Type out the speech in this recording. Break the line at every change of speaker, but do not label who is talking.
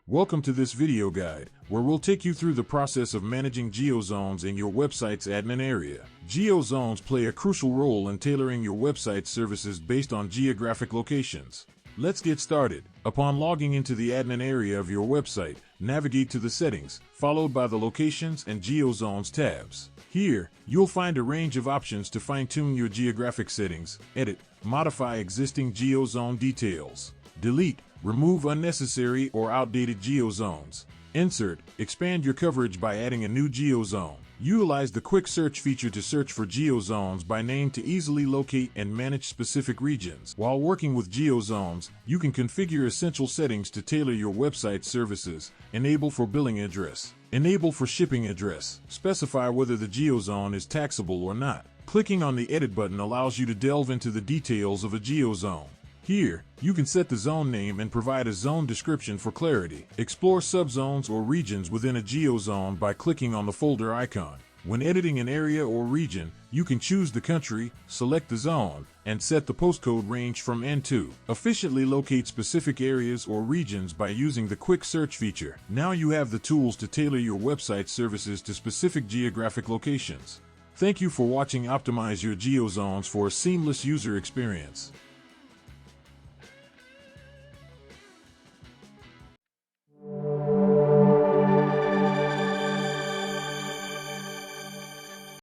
Welcome to this video guide, where we'll take you through the process of managing Geo Zones in your website's admin area. Geo Zones play a crucial role in tailoring your website's services based on geographic locations. Let's get started. Upon logging into the admin area of your website, navigate to the Settings, followed by the Locations and Geo Zones tabs. Here, you'll find a range of options to fine-tune your geographic settings, edit, modify existing Geo Zone details, delete, remove unnecessary or outdated Geo Zones, insert, expand your coverage by adding a new Geo Zone. Utilize the quick search feature to search for Geo Zones by name to easily locate and manage specific regions. While working with Geo Zones, you can configure essential settings to tailor your website's services. Enable for billing address. Enable for shipping address. Specify whether the Geo Zone is taxable or not. Clicking on the Edit button allows you to delve into the details of a Geo Zone. Here, you can set the zone name and provide a zone description for clarity. Explore subzones or regions within a Geo Zone by clicking on the folder icon. When editing an area or region, you can choose the country, select the zone, and set the postcode range from N2. Efficiently locate specific areas or regions by using the quick search feature. Now you have the tools to tailor your website services to specific geographic locations. Thank you for watching. Optimize your Geo Zones for a seamless user experience.